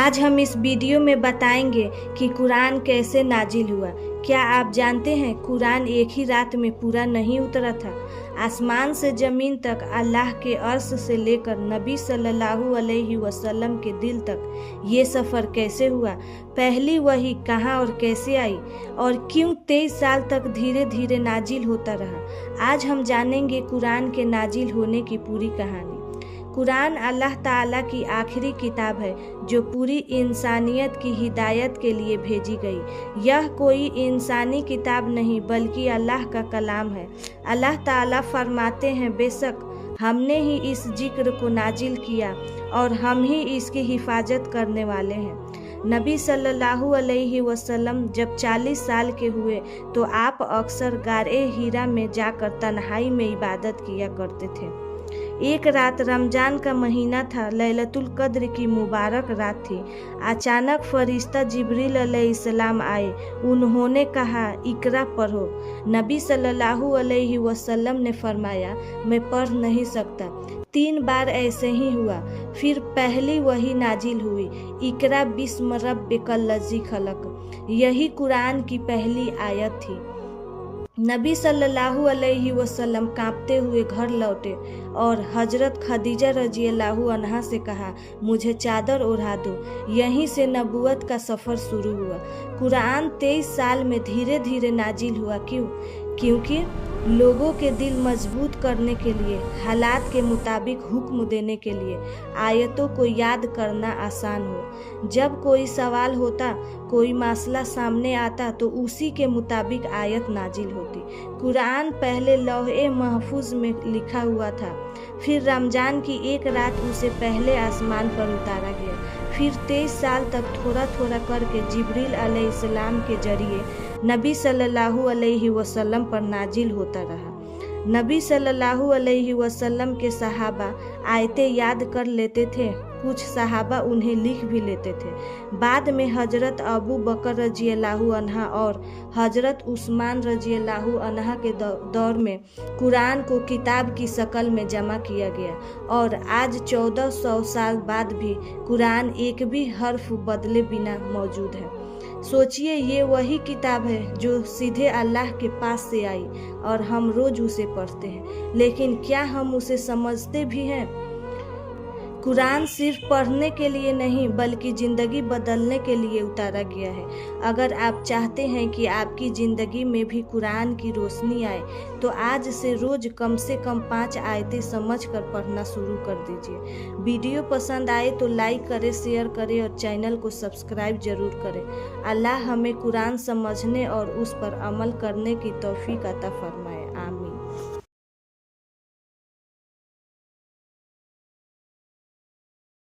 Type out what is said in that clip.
आज हम इस वीडियो में बताएंगे कि कुरान कैसे नाजिल हुआ। क्या आप जानते हैं कुरान एक ही रात में पूरा नहीं उतरा था। आसमान से ज़मीन तक, अल्लाह के अर्श से लेकर नबी सल्लल्लाहु अलैहि वसल्लम के दिल तक ये सफ़र कैसे हुआ, पहली वही कहाँ और कैसे आई, और क्यों 23 साल तक धीरे धीरे नाजिल होता रहा। आज हम जानेंगे कुरान के नाजिल होने की पूरी कहानी। कुरान अल्लाह ताला की आखिरी किताब है जो पूरी इंसानियत की हिदायत के लिए भेजी गई। यह कोई इंसानी किताब नहीं बल्कि अल्लाह का कलाम है। अल्लाह ताला फरमाते हैं, बेशक हमने ही इस जिक्र को नाजिल किया और हम ही इसकी हिफाजत करने वाले हैं। नबी सल्लल्लाहु अलैहि वसल्लम जब 40 साल के हुए तो आप अक्सर गारे हीरा में जाकर तन्हाई में इबादत किया करते थे। एक रात, रमज़ान का महीना था, लैलतुल कद्र की मुबारक रात थी। अचानक फरिश्ता जिब्रील अलैहिस्सलाम आए। उन्होंने कहा, इकरा पढ़ो। नबी सल्लल्लाहु अलैहि वसल्लम ने फरमाया, मैं पढ़ नहीं सकता। 3 बार ऐसे ही हुआ। फिर पहली वही नाजिल हुई, इकरा बिस्म रब्बिकल लज़ी खलक। यही कुरान की पहली आयत थी। नबी सल्लल्लाहु अलैहि वसल्लम कांपते हुए घर लौटे और हजरत खदीजा रज़ियल्लाहु अन्हा से कहा, मुझे चादर ओढ़ा दो। यहीं से नबूवत का सफ़र शुरू हुआ। कुरान 23 साल में धीरे धीरे नाजिल हुआ। क्योंकि लोगों के दिल मजबूत करने के लिए, हालात के मुताबिक हुक्म देने के लिए, आयतों को याद करना आसान हो। जब कोई सवाल होता, कोई मसला सामने आता तो उसी के मुताबिक आयत नाजिल होती। कुरान पहले लौहे महफूज में लिखा हुआ था, फिर रमज़ान की एक रात उसे पहले आसमान पर उतारा गया। फिर 23 साल तक थोड़ा थोड़ा करके जिब्रील अलैहिस्सलाम के जरिए नबी सल्लल्लाहु अलैहि वसल्लम पर नाजिल होता रहा। नबी सल्लल्लाहु अलैहि वसल्लम के सहाबा आयतें याद कर लेते थे, कुछ सहाबा उन्हें लिख भी लेते थे। बाद में हजरत अबू बकर रज़ियल्लाहु अन्हा और हजरत उस्मान रज़ियल्लाहु अन्हा के दौर में कुरान को किताब की शक्ल में जमा किया गया और आज 1400 साल बाद भी कुरान एक भी हर्फ बदले बिना मौजूद है। सोचिए, ये वही किताब है जो सीधे अल्लाह के पास से आई और हम रोज़ उसे पढ़ते हैं, लेकिन क्या हम उसे समझते भी हैं? कुरान सिर्फ पढ़ने के लिए नहीं बल्कि ज़िंदगी बदलने के लिए उतारा गया है। अगर आप चाहते हैं कि आपकी ज़िंदगी में भी कुरान की रोशनी आए तो आज से रोज़ कम से कम 5 आयतें समझकर पढ़ना शुरू कर दीजिए। वीडियो पसंद आए तो लाइक करें, शेयर करें और चैनल को सब्सक्राइब जरूर करें। अल्लाह हमें कुरान समझने और उस पर अमल करने की तौफीक अता फरमाए।